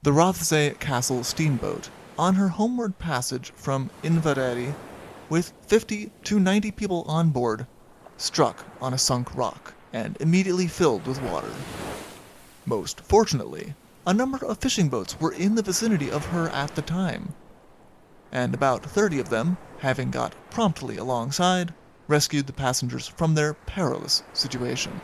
The Rothsay Castle steamboat, on her homeward passage from Inveraray, with 50 to 90 people on board, struck on a sunk rock and immediately filled with water. Most fortunately, a number of fishing boats were in the vicinity of her at the time, and about 30 of them, having got promptly alongside, rescued the passengers from their perilous situation.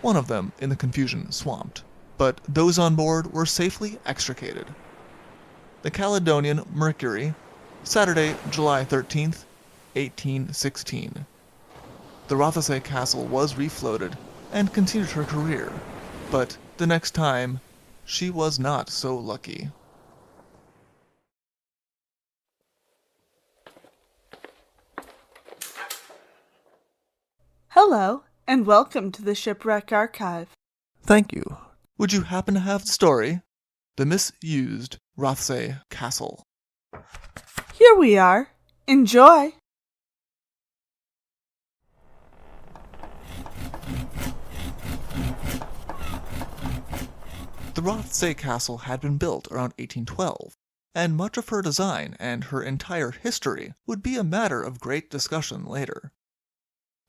One of them, in the confusion, swamped, but those on board were safely extricated. The Caledonian Mercury, Saturday, July 13th, 1816. The Rothesay Castle was refloated and continued her career, but the next time, she was not so lucky. Hello, and welcome to the Shipwreck Archive. Thank you. Would you happen to have the story? The Misused Rothsay Castle. Here we are. Enjoy! The Rothsay Castle had been built around 1812, and much of her design and her entire history would be a matter of great discussion later.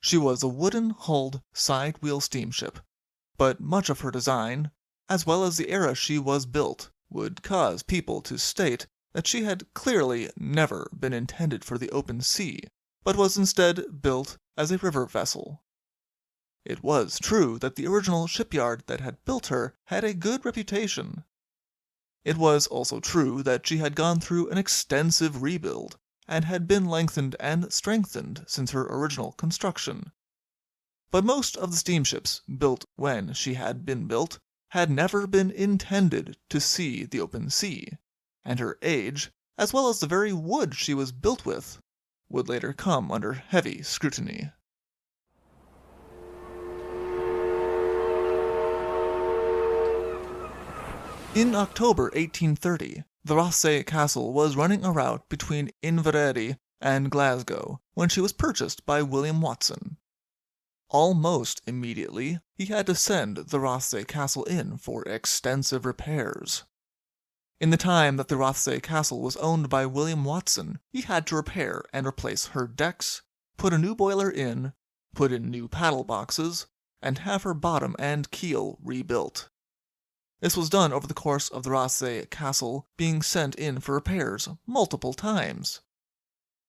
She was a wooden-hulled side-wheel steamship, but much of her design, as well as the era she was built, would cause people to state that she had clearly never been intended for the open sea, but was instead built as a river vessel. It was true that the original shipyard that had built her had a good reputation. It was also true that she had gone through an extensive rebuild, and had been lengthened and strengthened since her original construction. But most of the steamships built when she had been built had never been intended to see the open sea, and her age, as well as the very wood she was built with, would later come under heavy scrutiny. In October 1830, the Rothsay Castle was running a route between Inveraray and Glasgow when she was purchased by William Watson. Almost immediately, he had to send the Rothsay Castle in for extensive repairs. In the time that the Rothsay Castle was owned by William Watson, he had to repair and replace her decks, put a new boiler in, put in new paddle boxes, and have her bottom and keel rebuilt. This was done over the course of the Rothsay Castle being sent in for repairs multiple times.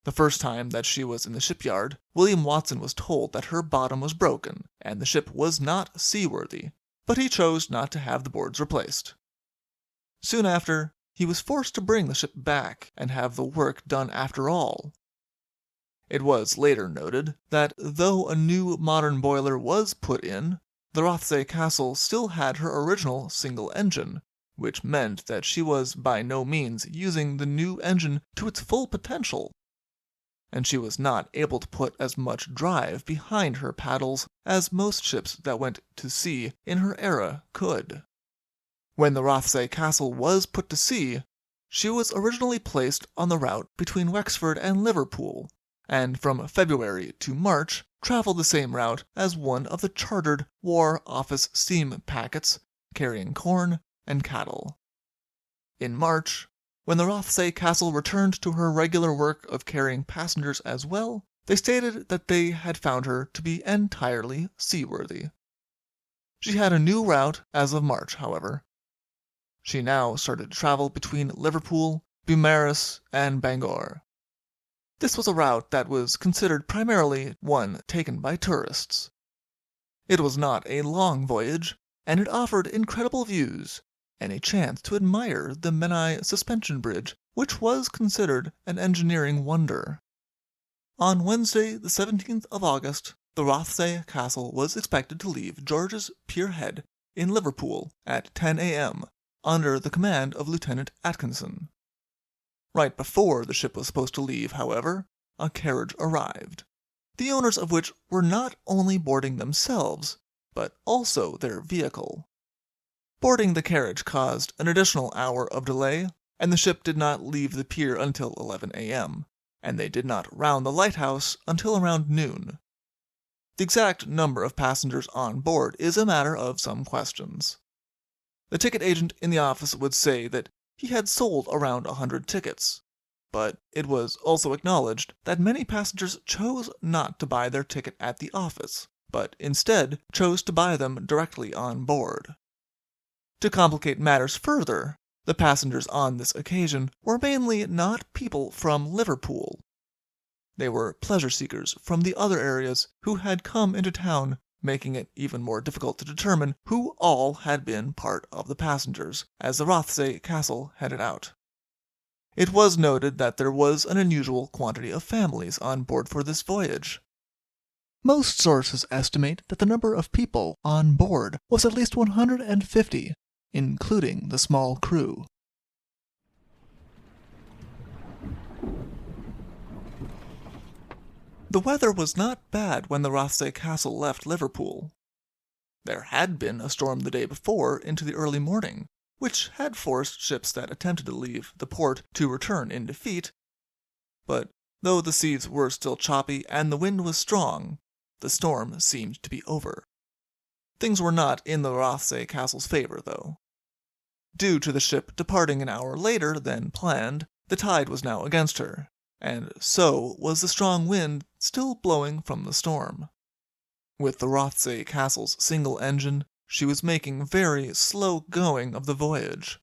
The first time that she was in the shipyard, William Watson was told that her bottom was broken and the ship was not seaworthy, but he chose not to have the boards replaced. Soon after, he was forced to bring the ship back and have the work done after all. It was later noted that though a new modern boiler was put in, the Rothsay Castle still had her original single engine, which meant that she was by no means using the new engine to its full potential, and she was not able to put as much drive behind her paddles as most ships that went to sea in her era could. When the Rothsay Castle was put to sea, she was originally placed on the route between Wexford and Liverpool, and from February to March traveled the same route as one of the chartered War Office steam packets carrying corn and cattle. In March, when the Rothsay Castle returned to her regular work of carrying passengers as well, they stated that they had found her to be entirely seaworthy. She had a new route as of March, however. She now started to travel between Liverpool, Beaumaris, and Bangor. This was a route that was considered primarily one taken by tourists. It was not a long voyage, and it offered incredible views, and a chance to admire the Menai suspension bridge, which was considered an engineering wonder. On Wednesday, the 17th of August, the Rothsay Castle was expected to leave George's Pier Head in Liverpool at 10 a.m., under the command of Lieutenant Atkinson. Right before the ship was supposed to leave, however, a carriage arrived, the owners of which were not only boarding themselves, but also their vehicle. Boarding the carriage caused an additional hour of delay, and the ship did not leave the pier until 11 a.m., and they did not round the lighthouse until around noon. The exact number of passengers on board is a matter of some questions. The ticket agent in the office would say that he had sold around 100 tickets, but it was also acknowledged that many passengers chose not to buy their ticket at the office, but instead chose to buy them directly on board. To complicate matters further, the passengers on this occasion were mainly not people from Liverpool. They were pleasure seekers from the other areas who had come into town, making it even more difficult to determine who all had been part of the passengers as the Rothsay Castle headed out. It was noted that there was an unusual quantity of families on board for this voyage. Most sources estimate that the number of people on board was at least 150, including the small crew. The weather was not bad when the Rothsay Castle left Liverpool. There had been a storm the day before into the early morning, which had forced ships that attempted to leave the port to return in defeat. But though the seas were still choppy and the wind was strong, the storm seemed to be over. Things were not in the Rothsay Castle's favor, though. Due to the ship departing an hour later than planned, the tide was now against her, and so was the strong wind still blowing from the storm. With the Rothsay Castle's single engine, she was making very slow going of the voyage.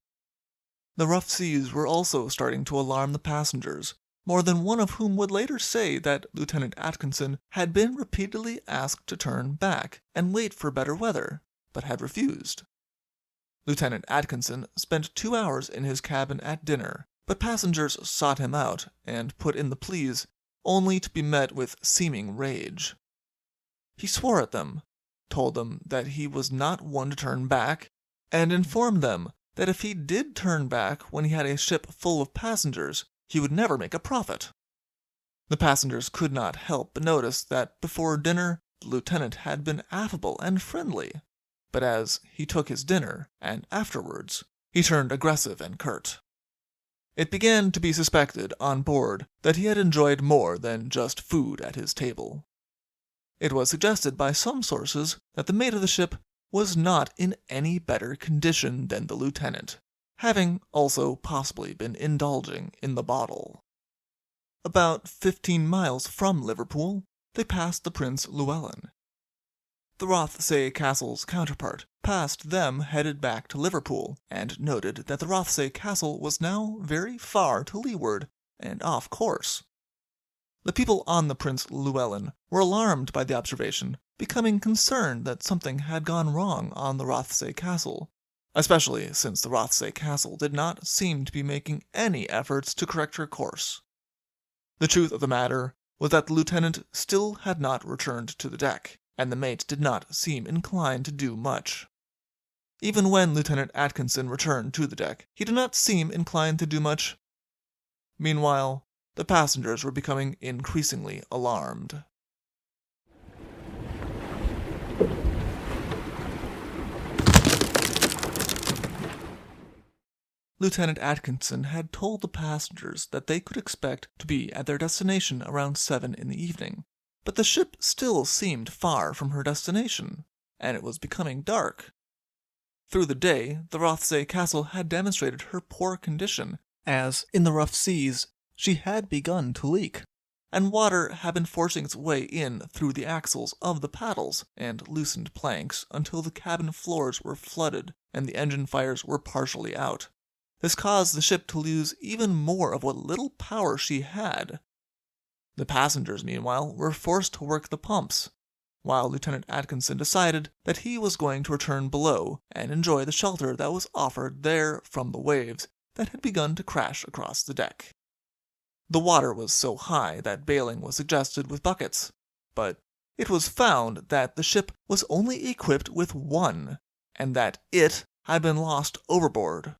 The rough seas were also starting to alarm the passengers, more than one of whom would later say that Lieutenant Atkinson had been repeatedly asked to turn back and wait for better weather, but had refused. Lieutenant Atkinson spent 2 hours in his cabin at dinner, but passengers sought him out and put in the pleas, only to be met with seeming rage. He swore at them, told them that he was not one to turn back, and informed them that if he did turn back when he had a ship full of passengers, he would never make a profit. The passengers could not help but notice that before dinner the lieutenant had been affable and friendly, but as he took his dinner, and afterwards, he turned aggressive and curt. It began to be suspected on board that he had enjoyed more than just food at his table. It was suggested by some sources that the mate of the ship was not in any better condition than the lieutenant, having also possibly been indulging in the bottle. About 15 miles from Liverpool, they passed the Prince Llewellyn. The Rothsay Castle's counterpart passed them headed back to Liverpool, and noted that the Rothsay Castle was now very far to leeward and off course. The people on the Prince Llewellyn were alarmed by the observation, becoming concerned that something had gone wrong on the Rothsay Castle, especially since the Rothsay Castle did not seem to be making any efforts to correct her course. The truth of the matter was that the lieutenant still had not returned to the deck, and the mate did not seem inclined to do much. Even when Lieutenant Atkinson returned to the deck, he did not seem inclined to do much. Meanwhile, the passengers were becoming increasingly alarmed. Lieutenant Atkinson had told the passengers that they could expect to be at their destination around 7 in the evening, but the ship still seemed far from her destination, and it was becoming dark. Through the day, the Rothsay Castle had demonstrated her poor condition, as, in the rough seas, she had begun to leak, and water had been forcing its way in through the axles of the paddles and loosened planks until the cabin floors were flooded and the engine fires were partially out. This caused the ship to lose even more of what little power she had. The passengers, meanwhile, were forced to work the pumps, while Lieutenant Atkinson decided that he was going to return below and enjoy the shelter that was offered there from the waves that had begun to crash across the deck. The water was so high that bailing was suggested with buckets, but it was found that the ship was only equipped with one, and that it had been lost overboard.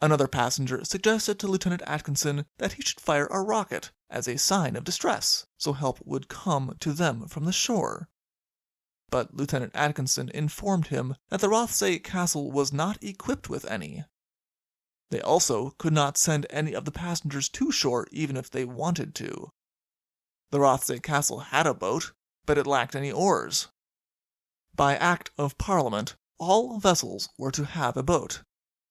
Another passenger suggested to Lieutenant Atkinson that he should fire a rocket as a sign of distress, so help would come to them from the shore. But Lieutenant Atkinson informed him that the Rothsay Castle was not equipped with any. They also could not send any of the passengers to shore even if they wanted to. The Rothsay Castle had a boat, but it lacked any oars. By Act of Parliament, all vessels were to have a boat,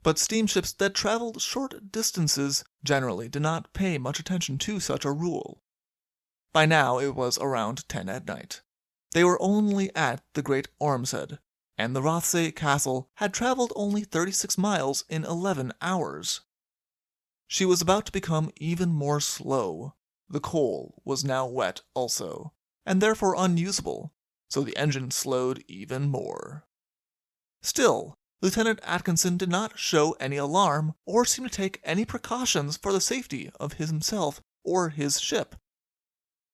but steamships that traveled short distances generally did not pay much attention to such a rule. By now it was around 10 at night. They were only at the Great Ormshead, and the Rothsay Castle had traveled only 36 miles in 11 hours. She was about to become even more slow. The coal was now wet also, and therefore unusable, so the engine slowed even more. Still, Lieutenant Atkinson did not show any alarm or seem to take any precautions for the safety of himself or his ship.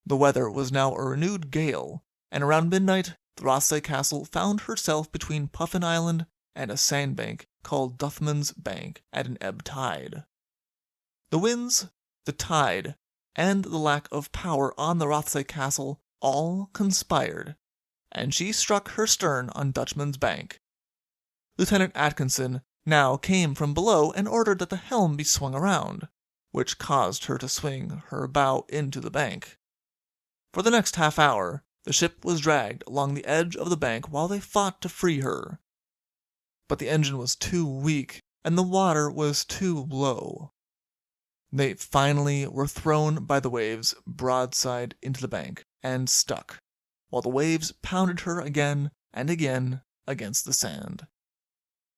The weather was now a renewed gale, and around midnight the Rothsay Castle found herself between Puffin Island and a sandbank called Duthman's Bank at an ebb tide. The winds, the tide, and the lack of power on the Rothsay Castle all conspired, and she struck her stern on Dutchman's Bank. Lieutenant Atkinson now came from below and ordered that the helm be swung around, which caused her to swing her bow into the bank. For the next half hour, the ship was dragged along the edge of the bank while they fought to free her. But the engine was too weak, and the water was too low. They finally were thrown by the waves broadside into the bank and stuck, while the waves pounded her again and again against the sand.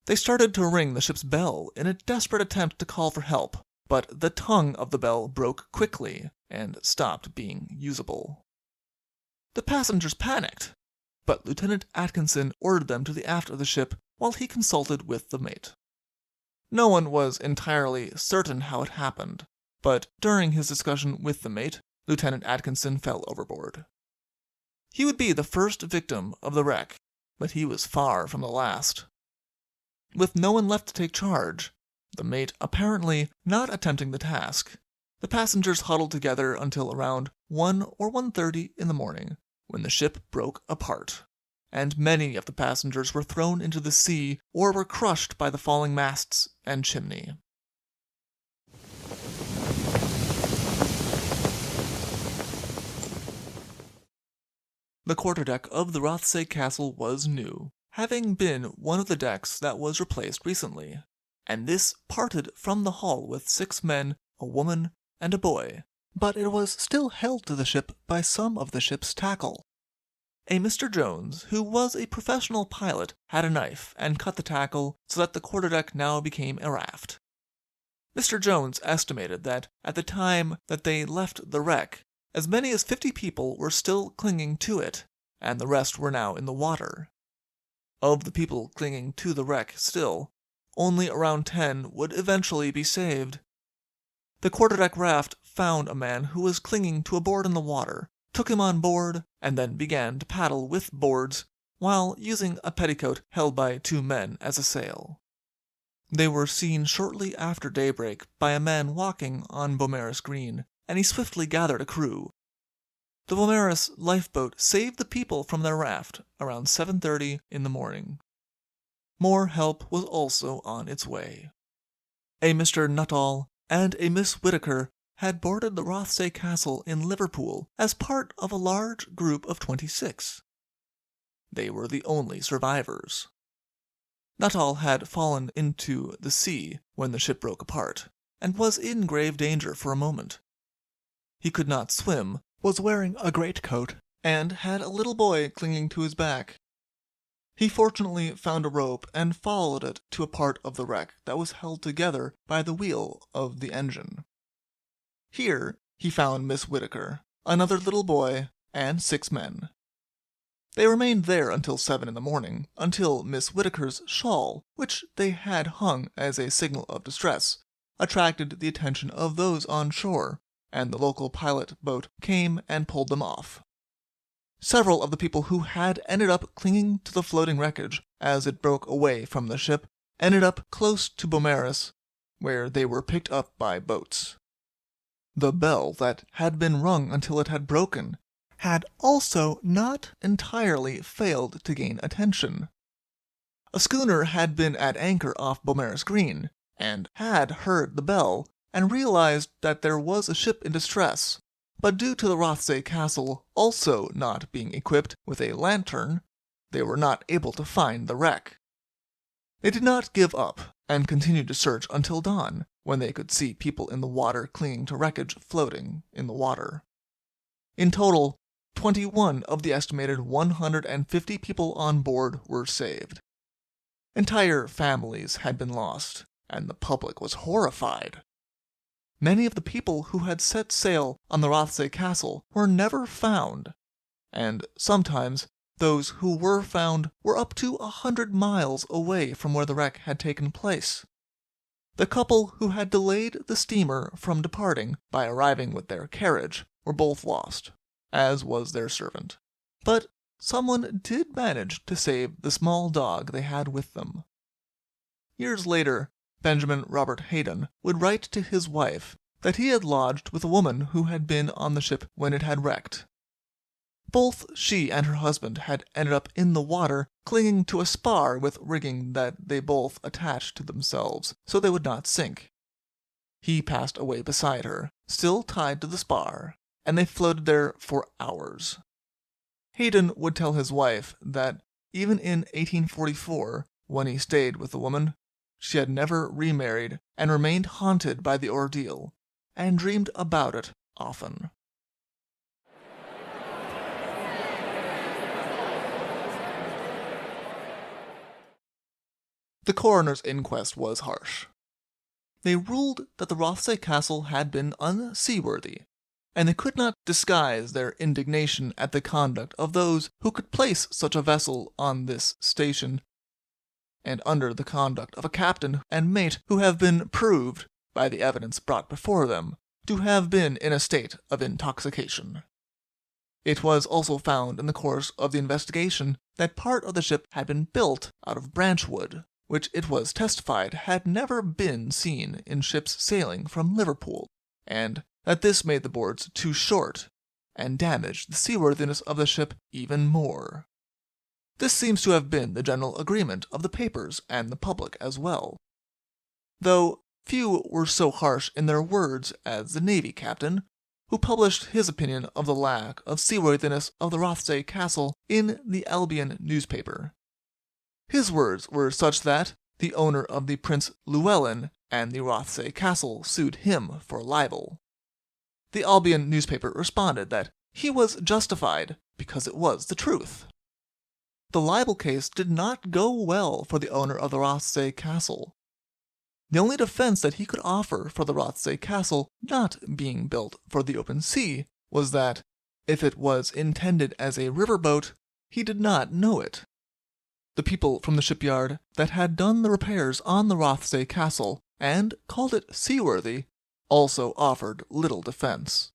They started to ring the ship's bell in a desperate attempt to call for help, but the tongue of the bell broke quickly and stopped being usable. The passengers panicked, but Lieutenant Atkinson ordered them to the aft of the ship while he consulted with the mate. No one was entirely certain how it happened, but during his discussion with the mate, Lieutenant Atkinson fell overboard. He would be the first victim of the wreck, but he was far from the last. With no one left to take charge, the mate apparently not attempting the task, the passengers huddled together until around 1 or 1:30 in the morning, when the ship broke apart, and many of the passengers were thrown into the sea or were crushed by the falling masts and chimney. The quarterdeck of the Rothsay Castle was new, having been one of the decks that was replaced recently, and this parted from the hull with 6 men, a woman, and a boy, but it was still held to the ship by some of the ship's tackle. A Mr. Jones, who was a professional pilot, had a knife and cut the tackle so that the quarterdeck now became a raft. Mr. Jones estimated that at the time that they left the wreck, as many as 50 people were still clinging to it, and the rest were now in the water. Of the people clinging to the wreck still, only around 10 would eventually be saved. The quarterdeck raft found a man who was clinging to a board in the water, took him on board, and then began to paddle with boards, while using a petticoat held by 2 men as a sail. They were seen shortly after daybreak by a man walking on Beaumaris Green, and he swiftly gathered a crew. The Beaumaris lifeboat saved the people from their raft around 7:30 in the morning. More help was also on its way. A Mr. Nuttall and a Miss Whittaker had boarded the Rothsay Castle in Liverpool as part of a large group of 26. They were the only survivors. Nuttall had fallen into the sea when the ship broke apart, and was in grave danger for a moment. He could not swim, was wearing a greatcoat, and had a little boy clinging to his back. He fortunately found a rope and followed it to a part of the wreck that was held together by the wheel of the engine. Here he found Miss Whittaker, another little boy, and 6 men. They remained there until 7 in the morning, until Miss Whittaker's shawl, which they had hung as a signal of distress, attracted the attention of those on shore, and the local pilot boat came and pulled them off. Several of the people who had ended up clinging to the floating wreckage as it broke away from the ship ended up close to Beaumaris, where they were picked up by boats. The bell that had been rung until it had broken had also not entirely failed to gain attention. A schooner had been at anchor off Beaumaris Green, and had heard the bell, and realized that there was a ship in distress, but due to the Rothsay Castle also not being equipped with a lantern, they were not able to find the wreck. They did not give up and continued to search until dawn, when they could see people in the water clinging to wreckage floating in the water. In total, 21 of the estimated 150 people on board were saved. Entire families had been lost, and the public was horrified. Many of the people who had set sail on the Rothsay Castle were never found, and sometimes those who were found were up to 100 miles away from where the wreck had taken place. The couple who had delayed the steamer from departing by arriving with their carriage were both lost, as was their servant. But someone did manage to save the small dog they had with them. Years later, Benjamin Robert Haydon would write to his wife that he had lodged with a woman who had been on the ship when it had wrecked. Both she and her husband had ended up in the water, clinging to a spar with rigging that they both attached to themselves so they would not sink. He passed away beside her, still tied to the spar, and they floated there for hours. Haydon would tell his wife that even in 1844, when he stayed with the woman, she had never remarried and remained haunted by the ordeal, and dreamed about it often. The coroner's inquest was harsh. They ruled that the Rothsay Castle had been unseaworthy, and they could not disguise their indignation at the conduct of those who could place such a vessel on this station, and under the conduct of a captain and mate who have been proved, by the evidence brought before them, to have been in a state of intoxication. It was also found in the course of the investigation that part of the ship had been built out of branchwood, which it was testified had never been seen in ships sailing from Liverpool, and that this made the boards too short, and damaged the seaworthiness of the ship even more. This seems to have been the general agreement of the papers and the public as well, though few were so harsh in their words as the Navy captain, who published his opinion of the lack of seaworthiness of the Rothsay Castle in the Albion newspaper. His words were such that the owner of the Prince Llewellyn and the Rothsay Castle sued him for libel. The Albion newspaper responded that he was justified because it was the truth. The libel case did not go well for the owner of the Rothsay Castle. The only defense that he could offer for the Rothsay Castle not being built for the open sea was that, if it was intended as a riverboat, he did not know it. The people from the shipyard that had done the repairs on the Rothsay Castle and called it seaworthy also offered little defense.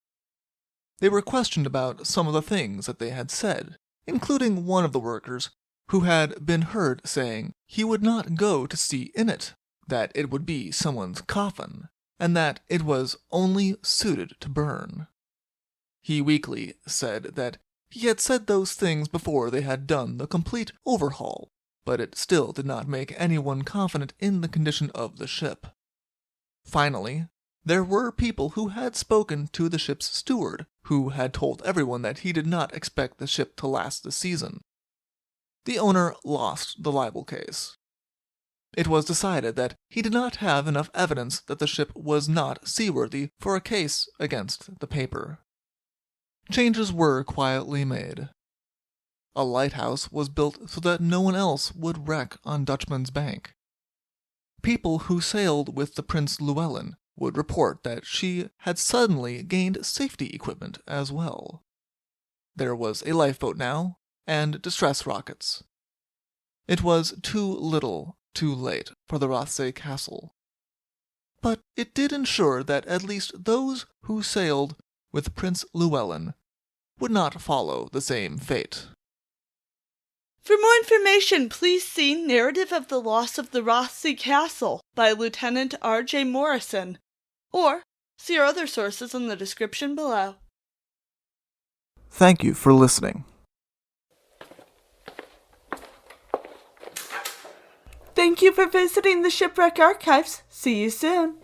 They were questioned about some of the things that they had said, including one of the workers who had been heard saying he would not go to sea in it, that it would be someone's coffin, and that it was only suited to burn. He weakly said that he had said those things before they had done the complete overhaul, but it still did not make anyone confident in the condition of the ship. Finally, there were people who had spoken to the ship's steward, who had told everyone that he did not expect the ship to last the season. The owner lost the libel case. It was decided that he did not have enough evidence that the ship was not seaworthy for a case against the paper. Changes were quietly made. A lighthouse was built so that no one else would wreck on Dutchman's bank. People who sailed with the Prince Llewellyn would report that she had suddenly gained safety equipment as well. There was a lifeboat now, and distress rockets. It was too little, too late for the Rothsay Castle. But it did ensure that at least those who sailed with Prince Llewellyn would not follow the same fate. For more information, please see Narrative of the Loss of the Rothsay Castle by Lieutenant R.J. Morrison, or see our other sources in the description below. Thank you for listening. Thank you for visiting the Shipwreck Archives. See you soon.